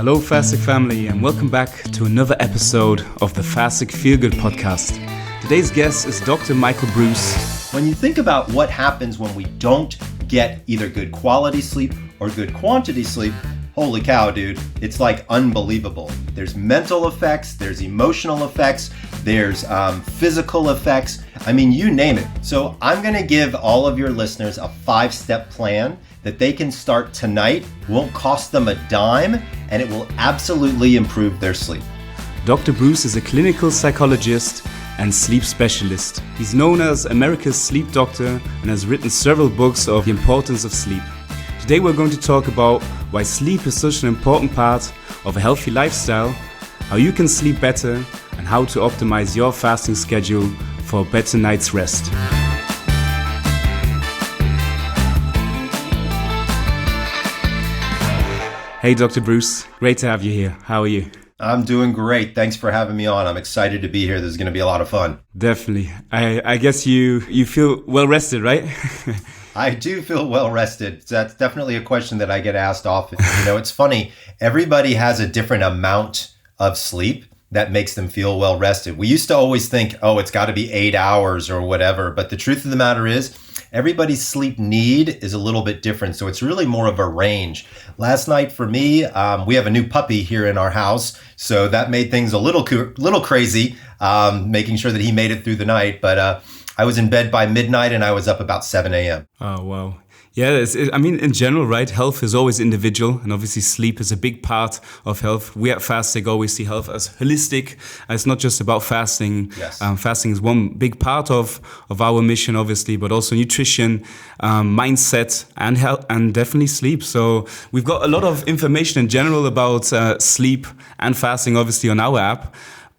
Hello, Fastic family, and welcome back to another episode of the Fastic Feel Good podcast. Today's guest is Dr. Michael Breus. When you think about what happens when we don't get either good quality sleep or good quantity sleep, holy cow, dude, it's like unbelievable. There's mental effects, there's emotional effects, there's physical effects. I mean, you name it. So I'm going to give all of your listeners a 5-step plan that they can start tonight, won't cost them a dime, and it will absolutely improve their sleep. Dr. Breus is a clinical psychologist and sleep specialist. He's known as America's sleep doctor and has written several books of the importance of sleep. Today we're going to talk about why sleep is such an important part of a healthy lifestyle, how you can sleep better, and how to optimize your fasting schedule for a better night's rest. Hey, Dr. Breus, great to have you here. How are you? I'm doing great. Thanks for having me on. I'm excited to be here. This is going to be a lot of fun. Definitely. I guess you feel well rested, right? I do feel well rested. That's definitely a question that I get asked often. You know, it's funny. Everybody has a different amount of sleep that makes them feel well rested. We used to always think, oh, it's got to be 8 hours or whatever. But the truth of the matter is, everybody's sleep need is a little bit different. So it's really more of a range. Last night for me, we have a new puppy here in our house. So that made things a little crazy, making sure that he made it through the night. But I was in bed by midnight and I was up about 7 a.m. Oh, wow. Yeah, I mean, in general, right, health is always individual, and obviously sleep is a big part of health. We at Fastic always see health as holistic. It's not just about fasting. Yes. Fasting is one big part of our mission, obviously, but also nutrition, mindset, and health, and definitely sleep. So we've got a lot of information in general about sleep and fasting, obviously, on our app.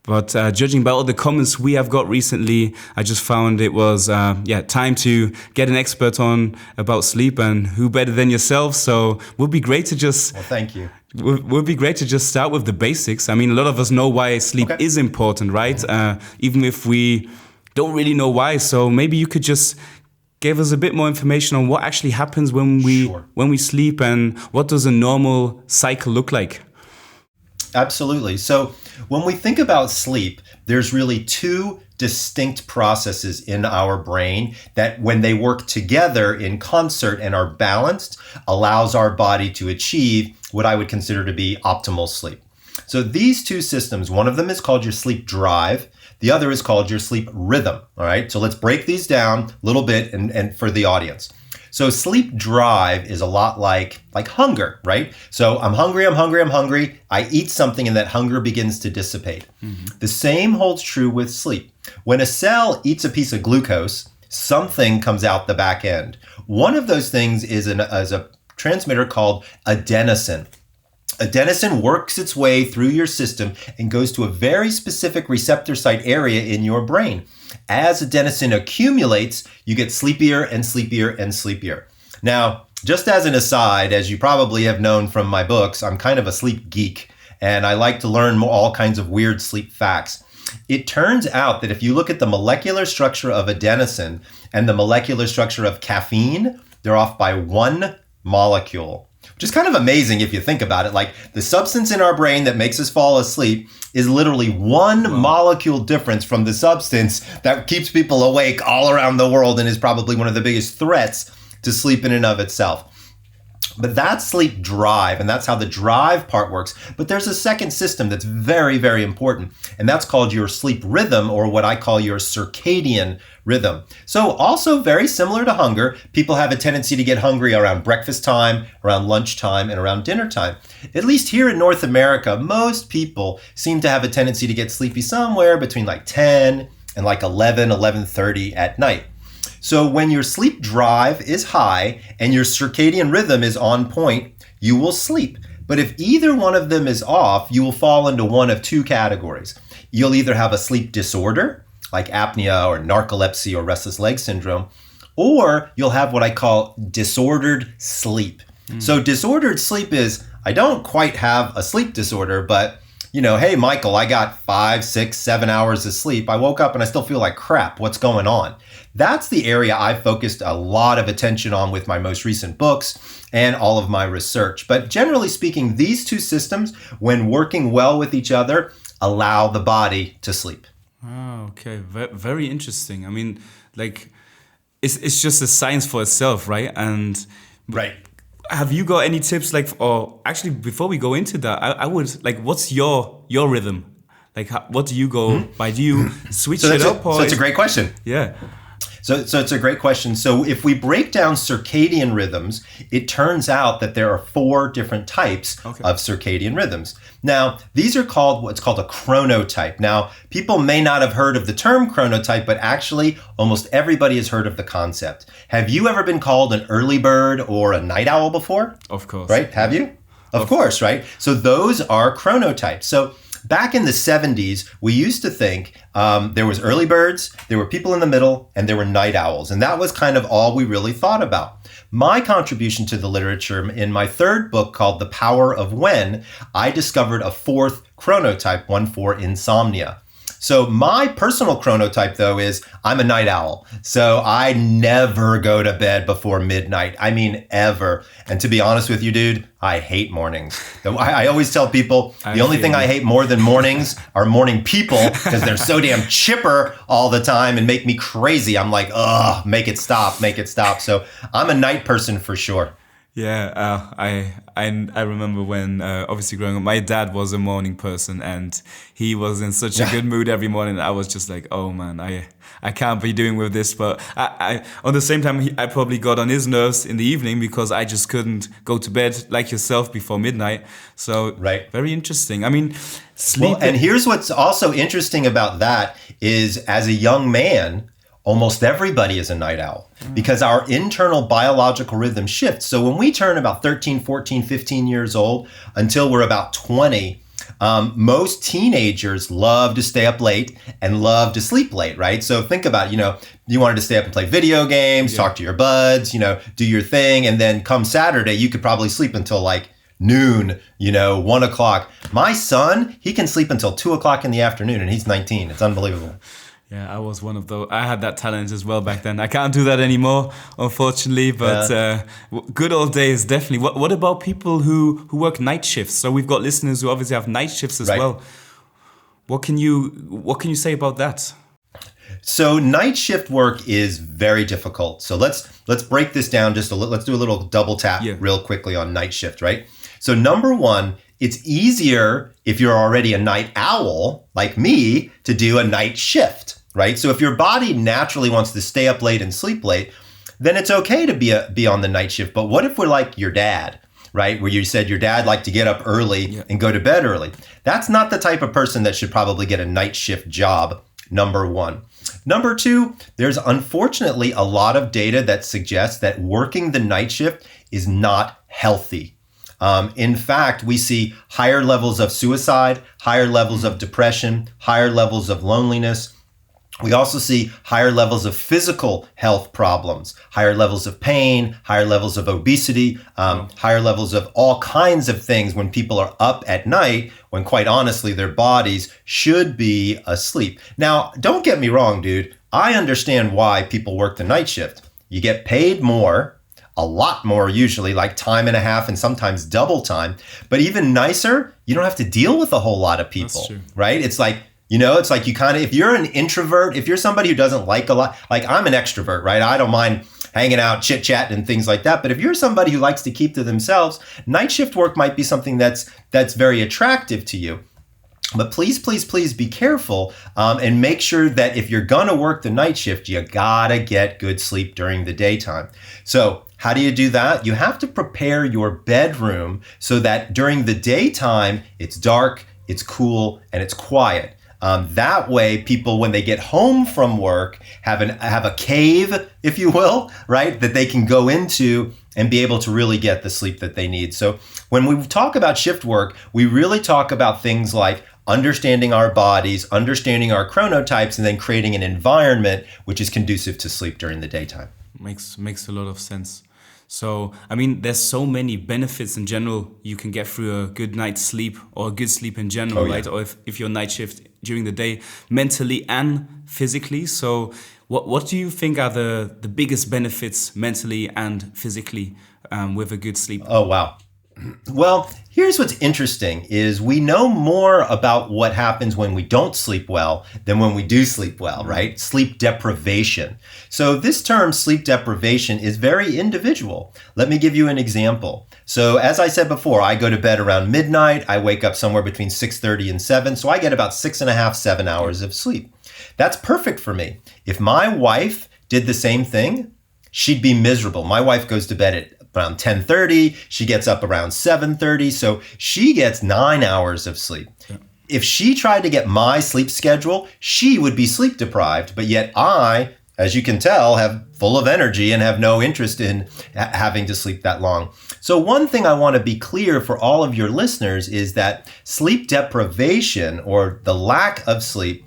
But judging by all the comments we have got recently, I just found it was time to get an expert on about sleep, and who better than yourself? So it would be great to just... Well, thank you. Would be great to just start with the basics. I mean, a lot of us know why sleep is important, right? Even if we don't really know why. So maybe you could just give us a bit more information on what actually happens when we sleep, and what does a normal cycle look like? Absolutely. So when we think about sleep, there's really two distinct processes in our brain that, when they work together in concert and are balanced, allows our body to achieve what I would consider to be optimal sleep. So these two systems, one of them is called your sleep drive. The other is called your sleep rhythm. All right. So let's break these down a little bit and for the audience. So sleep drive is a lot like hunger, right? So I'm hungry. I eat something and that hunger begins to dissipate. Mm-hmm. The same holds true with sleep. When a cell eats a piece of glucose, something comes out the back end. One of those things is a transmitter called adenosine. Adenosine works its way through your system and goes to a very specific receptor site area in your brain. As adenosine accumulates, you get sleepier and sleepier and sleepier. Now, just as an aside, as you probably have known from my books, I'm kind of a sleep geek, and I like to learn all kinds of weird sleep facts. It turns out that if you look at the molecular structure of adenosine and the molecular structure of caffeine, they're off by 1 molecule. Which is kind of amazing if you think about it. Like, the substance in our brain that makes us fall asleep is literally 1 molecule difference from the substance that keeps people awake all around the world and is probably one of the biggest threats to sleep in and of itself. But that's sleep drive, and that's how the drive part works. But there's a second system that's very, very important, and that's called your sleep rhythm, or what I call your circadian rhythm. So also very similar to hunger, people have a tendency to get hungry around breakfast time, around lunchtime, and around dinner time. At least here in North America, most people seem to have a tendency to get sleepy somewhere between like 10 and like 11:30 at night. So when your sleep drive is high and your circadian rhythm is on point, you will sleep. But if either one of them is off, you will fall into one of two categories. You'll either have a sleep disorder, like apnea or narcolepsy or restless leg syndrome, or you'll have what I call disordered sleep. So disordered sleep is, I don't quite have a sleep disorder, but hey, Michael, I got 5, 6, 7 hours of sleep. I woke up and I still feel like crap. What's going on? That's the area I focused a lot of attention on with my most recent books and all of my research. But generally speaking, these two systems, when working well with each other, allow the body to sleep. Oh, okay. Very interesting. I mean, like, it's just a science for itself, right? And Right. have you got any tips, like, or actually, before we go into that, I would, like, what's your rhythm? Like, what do you go by? Do you switch it up? So it's a great question. Yeah. So it's a great question. So if we break down circadian rhythms, it turns out that there are 4 different types of circadian rhythms. Now, these are called what's called a chronotype. Now, people may not have heard of the term chronotype, but actually almost everybody has heard of the concept. Have you ever been called an early bird or a night owl before? Of course. Right? Have you? Of course, right? So those are chronotypes. So back in the 70s, we used to think there was early birds, there were people in the middle, and there were night owls. And that was kind of all we really thought about. My contribution to the literature in my 3rd book called The Power of When, I discovered a 4th chronotype, one for insomnia. So my personal chronotype, though, is I'm a night owl. So I never go to bed before midnight. I mean, ever. And to be honest with you, dude, I hate mornings. I always tell people the only thing I hate more than mornings are morning people because they're so damn chipper all the time and make me crazy. I'm like, ugh, make it stop, make it stop. So I'm a night person for sure. Yeah, I remember when obviously growing up, my dad was a morning person and he was in such a good mood every morning. I was just like, oh man, I can't be doing with this. But I on the same time, I probably got on his nerves in the evening because I just couldn't go to bed like yourself before midnight. So very interesting. I mean, sleep. Well, and here's what's also interesting about that is as a young man, almost everybody is a night owl because our internal biological rhythm shifts. So when we turn about 13, 14, 15 years old until we're about 20, most teenagers love to stay up late and love to sleep late, right? So think about, you wanted to stay up and play video games, talk to your buds, do your thing. And then come Saturday, you could probably sleep until like noon, 1 o'clock. My son, he can sleep until 2 o'clock in the afternoon and he's 19. It's unbelievable. Yeah, I was one of those. I had that talent as well back then. I can't do that anymore, unfortunately. But good old days, definitely. What about people who work night shifts? So we've got listeners who obviously have night shifts as well. What can you say about that? So night shift work is very difficult. So let's break this down just a little. Let's do a little double tap real quickly on night shift, right? So number one, it's easier if you're already a night owl like me to do a night shift, right? So if your body naturally wants to stay up late and sleep late, then it's okay to be on the night shift. But what if we're like your dad, right? Where you said your dad liked to get up early and go to bed early. That's not the type of person that should probably get a night shift job, number one. Number two, there's unfortunately a lot of data that suggests that working the night shift is not healthy. In fact, we see higher levels of suicide, higher levels of depression, higher levels of loneliness. We also see higher levels of physical health problems, higher levels of pain, higher levels of obesity, higher levels of all kinds of things when people are up at night, when quite honestly, their bodies should be asleep. Now, don't get me wrong, dude. I understand why people work the night shift. You get paid more. A lot more usually, like time and a half and sometimes double time. But even nicer, you don't have to deal with a whole lot of people, right? It's like, it's like you kind of, if you're an introvert, if you're somebody who doesn't like a lot, like I'm an extrovert, right? I don't mind hanging out, chit chat and things like that. But if you're somebody who likes to keep to themselves, night shift work might be something that's very attractive to you. But please, please, please be careful and make sure that if you're going to work the night shift, you got to get good sleep during the daytime. So how do you do that? You have to prepare your bedroom so that during the daytime, it's dark, it's cool, and it's quiet. That way, people, when they get home from work, have a cave, if you will, right, that they can go into and be able to really get the sleep that they need. So when we talk about shift work, we really talk about things like understanding our bodies, understanding our chronotypes, and then creating an environment which is conducive to sleep during the daytime. Makes a lot of sense. So, I mean, there's so many benefits in general you can get through a good night's sleep or a good sleep in general, right? Or if your night shift during the day, mentally and physically. So, what do you think are the biggest benefits mentally and physically with a good sleep? Oh, wow. Well, here's what's interesting is we know more about what happens when we don't sleep well than when we do sleep well, right? Sleep deprivation. So this term sleep deprivation is very individual. Let me give you an example. So as I said before, I go to bed around midnight. I wake up somewhere between 6:30 and 7. So I get about 6.5, 7 hours of sleep. That's perfect for me. If my wife did the same thing, she'd be miserable. My wife goes to bed at around 10:30. She gets up around 7:30. So she gets 9 hours of sleep. Yeah. If she tried to get my sleep schedule, she would be sleep deprived. But yet I, as you can tell, have full of energy and have no interest in having to sleep that long. So one thing I want to be clear for all of your listeners is that sleep deprivation or the lack of sleep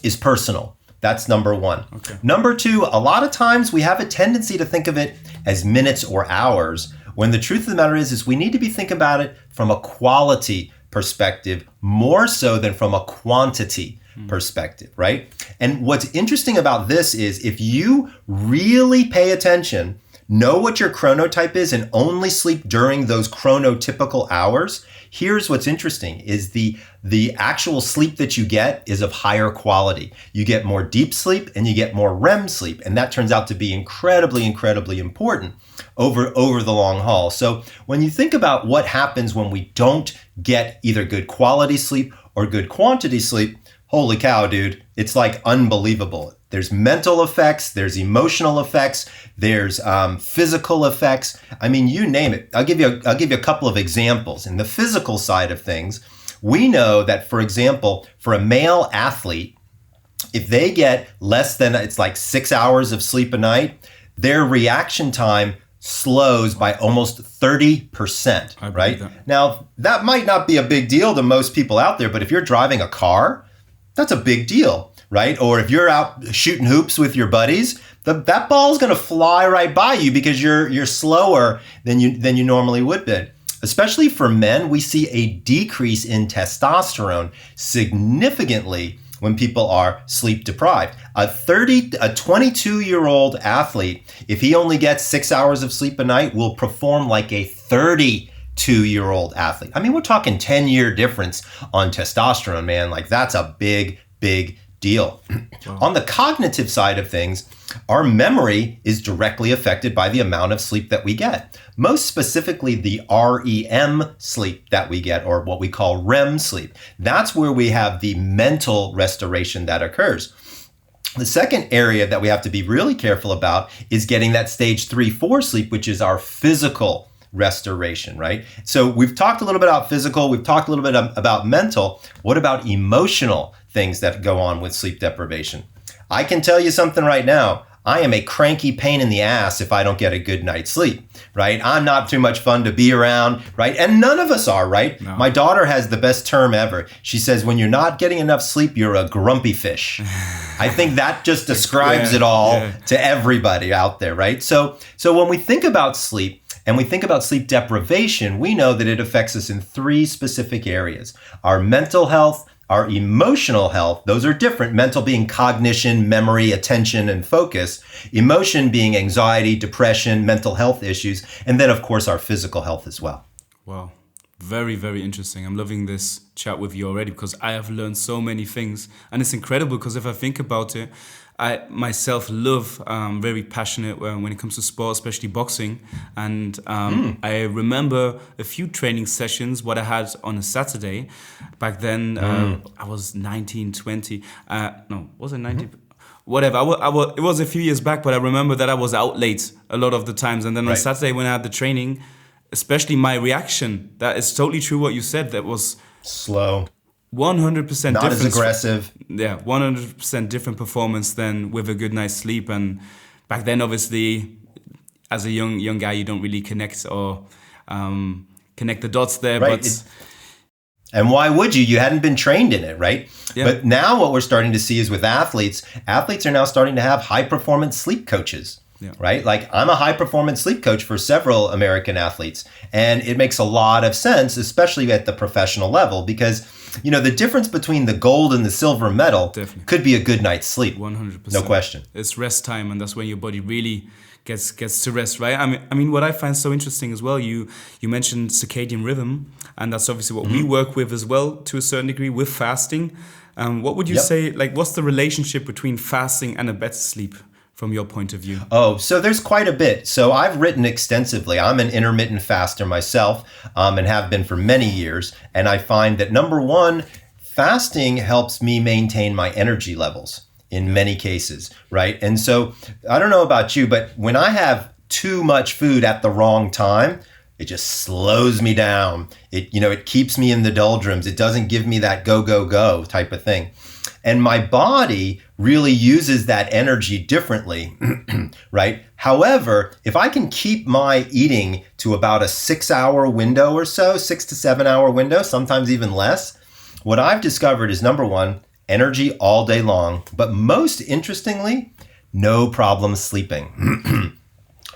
is personal. That's number one. Okay. Number two, a lot of times we have a tendency to think of it as minutes or hours, when the truth of the matter is we need to be thinking about it from a quality perspective, more so than from a quantity perspective, right? And what's interesting about this is if you really pay attention, know what your chronotype is, and only sleep during those chronotypical hours, here's what's interesting is the actual sleep that you get is of higher quality. You get more deep sleep and you get more REM sleep. And that turns out to be incredibly, incredibly important over the long haul. So when you think about what happens when we don't get either good quality sleep or good quantity sleep, holy cow, dude, it's like unbelievable. There's mental effects, there's emotional effects, there's physical effects. I mean, you name it. I'll give you a couple of examples. In the physical side of things, we know that, for example, for a male athlete, if they get less than, it's like 6 hours of sleep a night, their reaction time slows by almost 30%, right? Now, that might not be a big deal to most people out there, but if you're driving a car, that's a big deal, right? Or if you're out shooting hoops with your buddies, that ball's going to fly right by you because you're slower than you normally would be. Especially for men, we see a decrease in testosterone significantly when people are sleep deprived. A 22-year-old athlete, if he only gets 6 hours of sleep a night, will perform like a 32-year-old athlete. I mean, we're talking 10-year difference on testosterone, man. Like that's a big, big deal. Wow. On the cognitive side of things, our memory is directly affected by the amount of sleep that we get. Most specifically, the REM sleep that we get, or what we call REM sleep. That's where we have the mental restoration that occurs. The second area that we have to be really careful about is getting that stage 3-4 sleep, which is our physical restoration, right? So we've talked a little bit about physical, we've talked a little bit about mental. What about emotional things that go on with sleep deprivation? I can tell you something right now. I am a cranky pain in the ass if I don't get a good night's sleep, right? I'm not too much fun to be around, right? And none of us are, right? No. My daughter has the best term ever. She says, when you're not getting enough sleep, you're a grumpy fish. I think that just describes it all to everybody out there, right? So when we think about sleep, and we think about sleep deprivation, we know that it affects us in 3 specific areas. Our mental health, our emotional health, those are different. Mental being cognition, memory, attention, and focus. Emotion being anxiety, depression, mental health issues. And then, of course, our physical health as well. Wow. Very, very interesting. I'm loving this chat with you already because I have learned so many things. And it's incredible because if I think about it, I myself love, very passionate when it comes to sport, especially boxing. And I remember a few training sessions, what I had on a Saturday. Back then, I was 19, 20. No, was it 19? Whatever. It was a few years back, but I remember that I was out late a lot of the times. And then on Saturday when I had the training, especially my reaction, that is totally true what you said. That was slow. 100% different. Not as aggressive. Yeah, 100% different performance than with a good night's sleep. And back then, obviously, as a young guy, you don't really connect the dots there. Right. But and why would you? You hadn't been trained in it, right? Yeah. But now what we're starting to see is with athletes are now starting to have high performance sleep coaches. right? Like I'm a high performance sleep coach for several American athletes. And it makes a lot of sense, especially at the professional level, because the difference between the gold and the silver medal could be a good night's sleep. 100%. No question. It's rest time, and that's when your body really gets to rest, right? I mean, what I find so interesting as well, you mentioned circadian rhythm, and that's obviously what we work with as well to a certain degree with fasting. What would you say, like, what's the relationship between fasting and a better sleep from your point of view? Oh, so there's quite a bit. So I've written extensively. I'm an intermittent faster myself, and have been for many years. And I find that number one, fasting helps me maintain my energy levels in many cases, right? And so I don't know about you, but when I have too much food at the wrong time, it just slows me down. It keeps me in the doldrums. It doesn't give me that go, go, go type of thing. And my body really uses that energy differently, right? However, if I can keep my eating to about a 6-hour window or so, 6 to 7 hour window, sometimes even less, what I've discovered is number one, energy all day long, but most interestingly, no problem sleeping.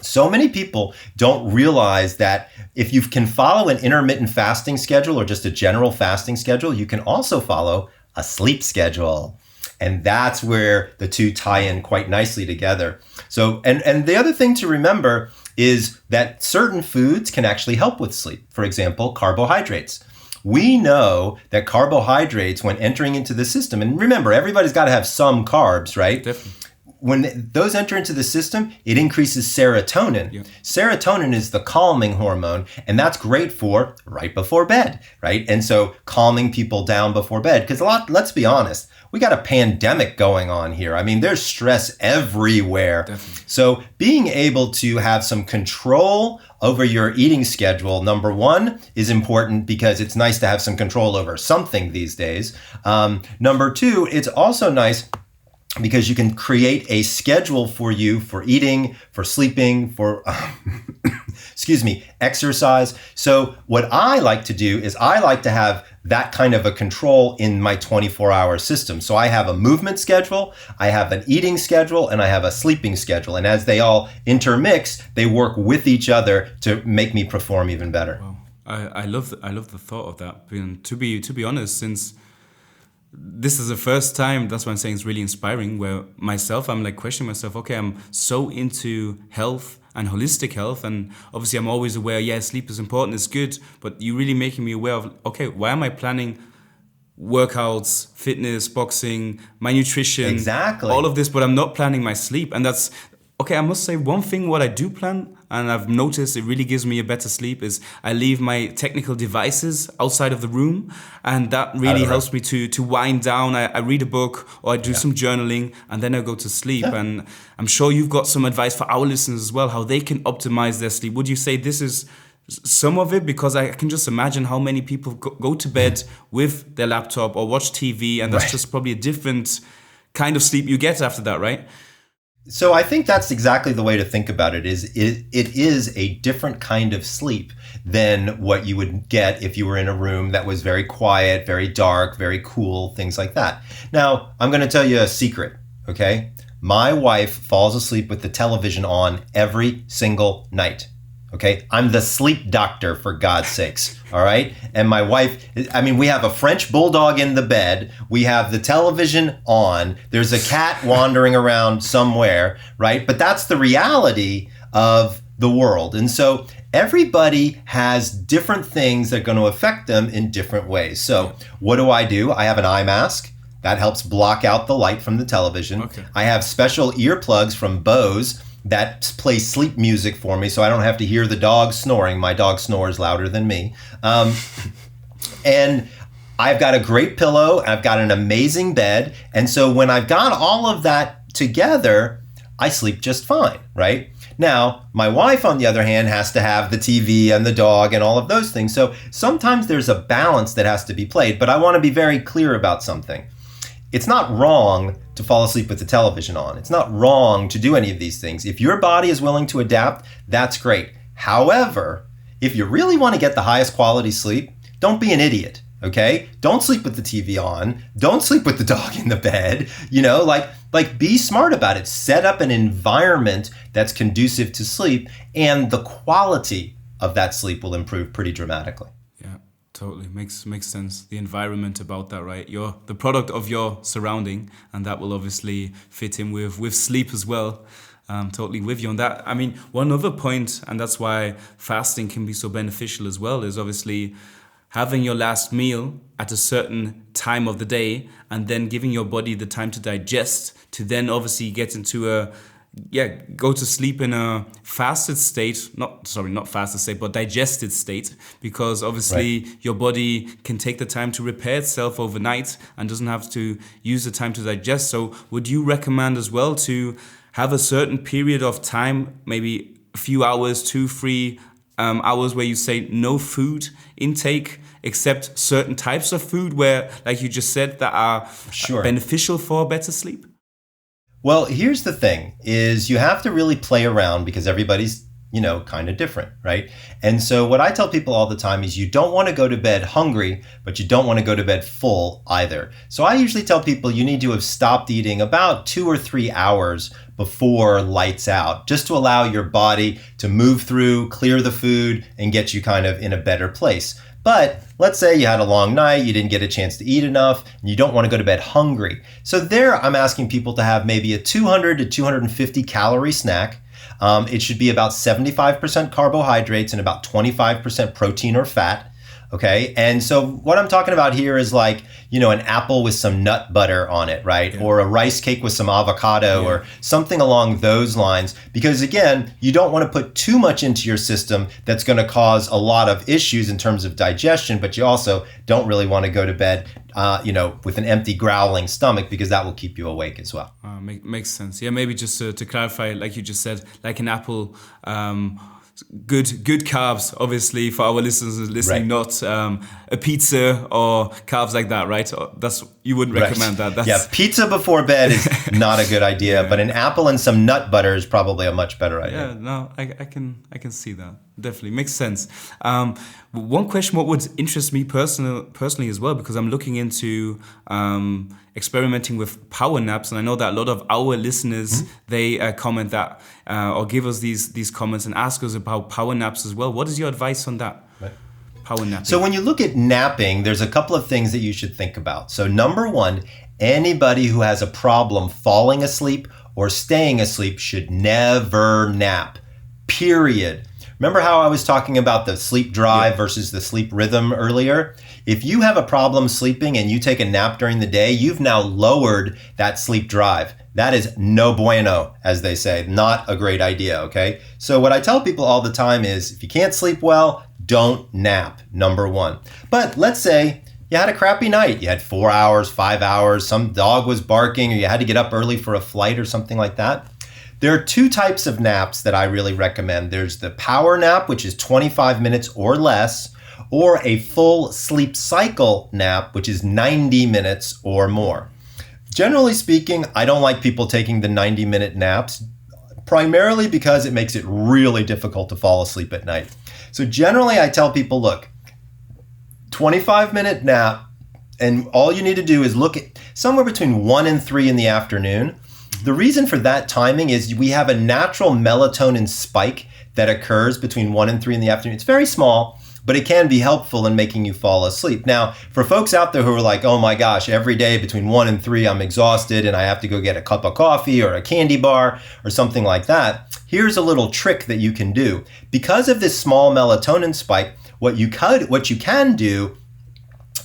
So many people don't realize that if you can follow an intermittent fasting schedule or just a general fasting schedule, you can also follow a sleep schedule. And that's where the two tie in quite nicely together. So, and the other thing to remember is that certain foods can actually help with sleep. For example, carbohydrates. We know that carbohydrates, when entering into the system, and remember, everybody's got to have some carbs, right? Definitely. When those enter into the system, it increases serotonin. Yeah. Serotonin is the calming hormone, and that's great for right before bed, right? And so calming people down before bed, because let's be honest, we got a pandemic going on here. I mean, there's stress everywhere. Definitely. So being able to have some control over your eating schedule, number one, is important because it's nice to have some control over something these days. Number two, it's also nice because you can create a schedule for you for eating, for sleeping, for, exercise. So what I like to do is I like to have that kind of a control in my 24-hour system. So I have a movement schedule, I have an eating schedule, and I have a sleeping schedule. And as they all intermix, they work with each other to make me perform even better. Wow. I love the thought of that. And to be honest, since this is the first time, that's why I'm saying it's really inspiring, where I'm like questioning myself, okay, I'm so into health and holistic health, and obviously I'm always aware, sleep is important, it's good, but you're really making me aware of, okay, why am I planning workouts, fitness, boxing, my nutrition, exactly, all of this, but I'm not planning my sleep? And that's, okay, I must say one thing, what I do plan, and I've noticed it really gives me a better sleep, is I leave my technical devices outside of the room, and that really helps me to wind down. I read a book or I do some journaling, and then I go to sleep. Yeah. And I'm sure you've got some advice for our listeners as well, how they can optimize their sleep. Would you say this is some of it? Because I can just imagine how many people go to bed with their laptop or watch TV, and that's just probably a different kind of sleep you get after that, right? So I think that's exactly the way to think about it. It is a different kind of sleep than what you would get if you were in a room that was very quiet, very dark, very cool, things like that. Now, I'm going to tell you a secret, okay? My wife falls asleep with the television on every single night. Okay, I'm the sleep doctor, for God's sakes, all right? And my wife, we have a French bulldog in the bed. We have the television on. There's a cat wandering around somewhere, right? But that's the reality of the world. And so everybody has different things that are going to affect them in different ways. So what do? I have an eye mask. That helps block out the light from the television. Okay. I have special earplugs from Bose that plays sleep music for me, so I don't have to hear the dog snoring. My dog snores louder than me. And I've got a great pillow. I've got an amazing bed. And so when I've got all of that together, I sleep just fine, right? Now, my wife, on the other hand, has to have the TV and the dog and all of those things. So sometimes there's a balance that has to be played, but I want to be very clear about something. It's not wrong to fall asleep with the television on. It's not wrong to do any of these things. If your body is willing to adapt, that's great. However, if you really want to get the highest quality sleep, don't be an idiot, okay? Don't sleep with the TV on. Don't sleep with the dog in the bed. Like, be smart about it. Set up an environment that's conducive to sleep, and the quality of that sleep will improve pretty dramatically. Yeah, totally. Makes sense. The environment about that, right? You're the product of your surrounding, and that will obviously fit in with sleep as well. Totally with you on that. I mean, one other point, and that's why fasting can be so beneficial as well, is obviously having your last meal at a certain time of the day and then giving your body the time to digest, to then obviously get into go to sleep in a fasted state, not fasted state, but digested state, because obviously your body can take the time to repair itself overnight and doesn't have to use the time to digest. So would you recommend as well to have a certain period of time, maybe a few hours, 2-3 hours, where you say no food intake except certain types of food where, like you just said, that are beneficial for better sleep? Well, here's the thing, is you have to really play around, because everybody's, kind of different, right? And so what I tell people all the time is you don't want to go to bed hungry, but you don't want to go to bed full either. So I usually tell people you need to have stopped eating about 2 or 3 hours before lights out, just to allow your body to move through, clear the food, and get you kind of in a better place. But let's say you had a long night, you didn't get a chance to eat enough, and you don't want to go to bed hungry. So there I'm asking people to have maybe a 200 to 250 calorie snack. It should be about 75% carbohydrates and about 25% protein or fat. Okay. And so what I'm talking about here is like, an apple with some nut butter on it, right? Yeah. Or a rice cake with some avocado, or something along those lines. Because again, you don't want to put too much into your system that's going to cause a lot of issues in terms of digestion, but you also don't really want to go to bed, with an empty growling stomach, because that will keep you awake as well. Makes sense. Yeah, maybe just to clarify, like you just said, like an apple, good carbs, obviously, for our listeners listening, not a pizza or carbs like that, right? You wouldn't recommend that. Pizza before bed is not a good idea, but an apple and some nut butter is probably a much better idea. Yeah, no, I can see that. Definitely makes sense. One question, what would interest me personally as well, because I'm looking into experimenting with power naps, and I know that a lot of our listeners, they comment that or give us these comments and ask us about power naps as well. What is your advice on that? Right. Power napping. So when you look at napping, there's a couple of things that you should think about. So number one, anybody who has a problem falling asleep or staying asleep should never nap, period. Remember how I was talking about the sleep drive versus the sleep rhythm earlier? If you have a problem sleeping and you take a nap during the day, you've now lowered that sleep drive. That is no bueno, as they say, not a great idea, okay? So what I tell people all the time is, if you can't sleep well, don't nap, number one. But let's say you had a crappy night. You had 4 hours, 5 hours, some dog was barking, or you had to get up early for a flight or something like that. There are two types of naps that I really recommend. There's the power nap, which is 25 minutes or less, or a full sleep cycle nap, which is 90 minutes or more. Generally speaking, I don't like people taking the 90-minute naps, primarily because it makes it really difficult to fall asleep at night. So generally, I tell people, look, 25-minute nap, and all you need to do is look at somewhere between 1 and 3 in the afternoon. The reason for that timing is we have a natural melatonin spike that occurs between 1 and 3 in the afternoon. It's very small, but it can be helpful in making you fall asleep. Now, for folks out there who are like, oh my gosh, every day between 1 and 3, I'm exhausted and I have to go get a cup of coffee or a candy bar or something like that, here's a little trick that you can do. Because of this small melatonin spike, what you can do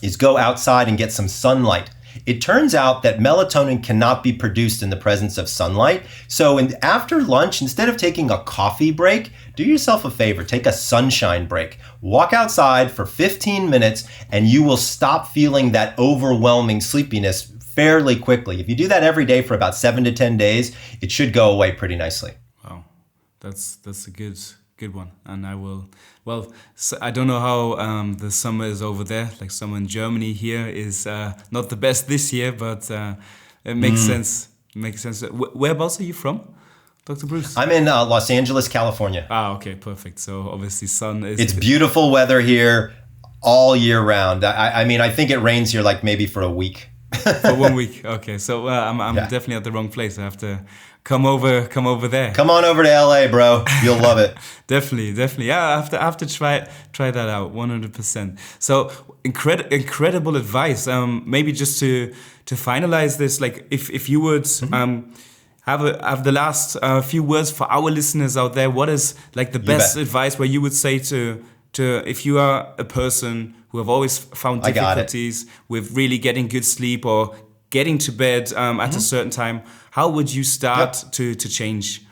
is go outside and get some sunlight. It turns out that melatonin cannot be produced in the presence of sunlight. So after lunch, instead of taking a coffee break, do yourself a favor, take a sunshine break. Walk outside for 15 minutes and you will stop feeling that overwhelming sleepiness fairly quickly. If you do that every day for about 7 to 10 days, it should go away pretty nicely. Wow, that's a good one. And I will, I don't know how the summer is over there. Like summer in Germany here is not the best this year, but it makes sense. Whereabouts are you from, Dr. Bruce? I'm in Los Angeles, California. Okay, perfect. So obviously sun is... It's beautiful weather here all year round. I mean, I think it rains here like maybe for a week. For 1 week. Okay, so I'm definitely at the wrong place. I have to come over there. Come on over to LA, bro. You'll love it. Definitely. Yeah, I have to try that out 100%. So incredible advice. Maybe just to finalize this, like if you would have the last few words for our listeners out there. What is like the best advice where you would say to if you are a person who have always found difficulties with really getting good sleep or getting to bed at a certain time, how would you start to change?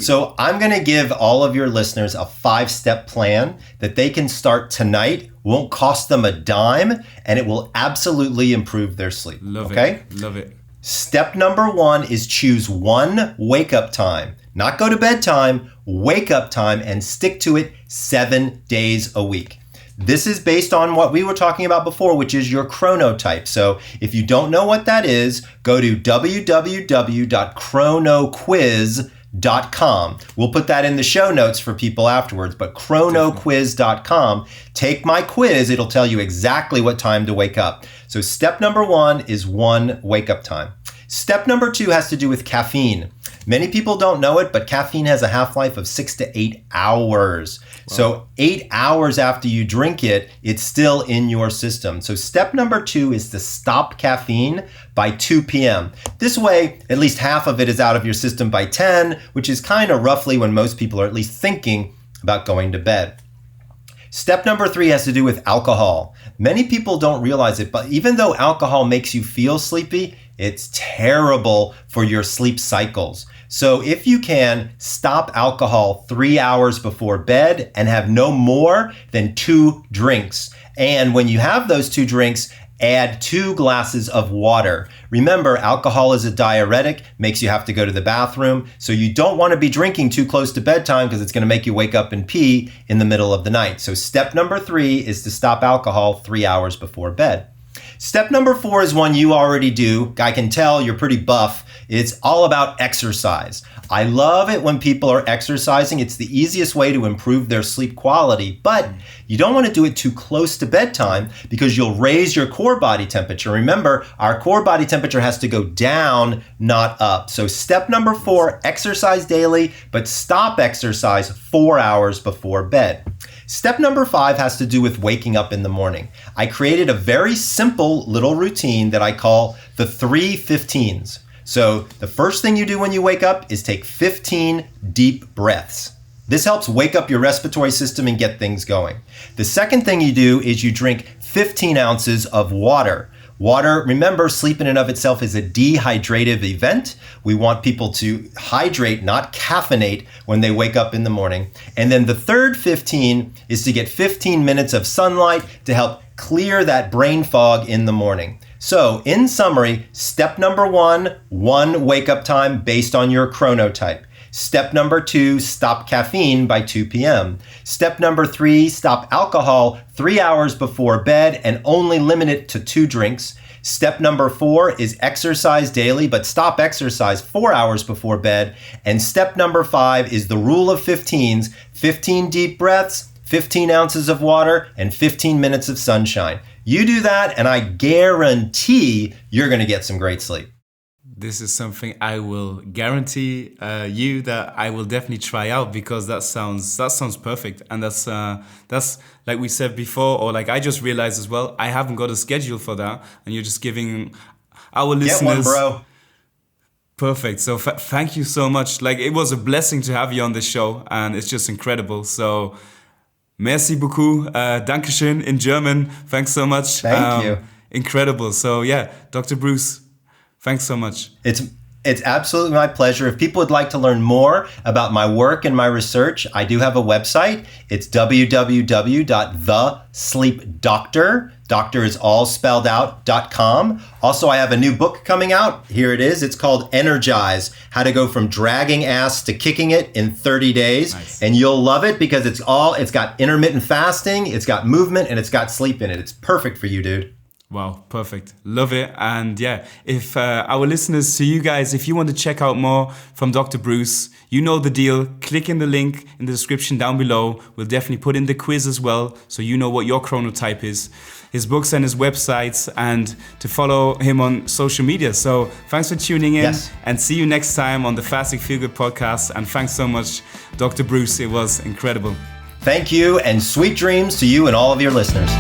So I'm going to give all of your listeners a 5-step plan that they can start tonight. Won't cost them a dime, and it will absolutely improve their sleep. Love it. Step number 1 is choose one wake-up time. Not go to bedtime, wake up time, and stick to it 7 days a week. This is based on what we were talking about before, which is your chronotype. So if you don't know what that is, go to www.chronoquiz.com. We'll put that in the show notes for people afterwards, but chronoquiz.com. Take my quiz. It'll tell you exactly what time to wake up. So step number 1 is one wake up time. Step number 2 has to do with caffeine. Many people don't know it, but caffeine has a half-life of 6 to 8 hours. Wow. So 8 hours after you drink it, it's still in your system. So step number 2 is to stop caffeine by 2 p.m. This way, at least half of it is out of your system by 10, which is kind of roughly when most people are at least thinking about going to bed. Step number 3 has to do with alcohol. Many people don't realize it, but even though alcohol makes you feel sleepy, it's terrible for your sleep cycles. So if you can, stop alcohol 3 hours before bed and have no more than 2 drinks. And when you have those 2 drinks, add 2 glasses of water. Remember, alcohol is a diuretic, makes you have to go to the bathroom. So you don't want to be drinking too close to bedtime because it's going to make you wake up and pee in the middle of the night. So step number 3 is to stop alcohol 3 hours before bed. Step number 4 is one you already do. I can tell you're pretty buff. It's all about exercise. I love it when people are exercising. It's the easiest way to improve their sleep quality, but you don't want to do it too close to bedtime because you'll raise your core body temperature. Remember, our core body temperature has to go down, not up. So step number 4, exercise daily, but stop exercise 4 hours before bed. Step number 5 has to do with waking up in the morning. I created a very simple little routine that I call the 3 15s. So the first thing you do when you wake up is take 15 deep breaths. This helps wake up your respiratory system and get things going. The second thing you do is you drink 15 ounces of water. Water, remember, sleep in and of itself is a dehydrative event. We want people to hydrate, not caffeinate, when they wake up in the morning. And then the third 15 is to get 15 minutes of sunlight to help clear that brain fog in the morning. So, in summary, step number 1, one wake-up time based on your chronotype. Step number 2, stop caffeine by 2 p.m. Step number 3, stop alcohol 3 hours before bed and only limit it to 2 drinks. Step number 4 is exercise daily, but stop exercise 4 hours before bed. And step number 5 is the rule of 15s, 15 deep breaths, 15 ounces of water, and 15 minutes of sunshine. You do that, and I guarantee you're going to get some great sleep. This is something I will guarantee you that I will definitely try out because that sounds perfect, and that's like we said before, or like I just realized as well. I haven't got a schedule for that, and you're just giving our listeners. Get one, bro. Perfect. So thank you so much. Like it was a blessing to have you on the show, and it's just incredible. So. Merci beaucoup, Dankeschön in German. Thanks so much. Thank you. Incredible. So yeah, Dr. Bruce, thanks so much. It's absolutely my pleasure. If people would like to learn more about my work and my research, I do have a website. It's www.thesleepdoctor. Doctor is all spelled out, .com. Also, I have a new book coming out. Here it is. It's called Energize, How to Go From Dragging Ass to Kicking It in 30 Days. Nice. And you'll love it because it's got intermittent fasting, it's got movement, and it's got sleep in it. It's perfect for you, dude. Wow, perfect. Love it. And yeah, if our listeners, to you guys, if you want to check out more from Dr. Bruce, you know the deal. Click in the link in the description down below. We'll definitely put in the quiz as well, so you know what your chronotype is, his books and his websites, and to follow him on social media. So thanks for tuning in, and see you next time on the Fasting Feel Good podcast. And thanks so much, Dr. Bruce. It was incredible. Thank you, and sweet dreams to you and all of your listeners.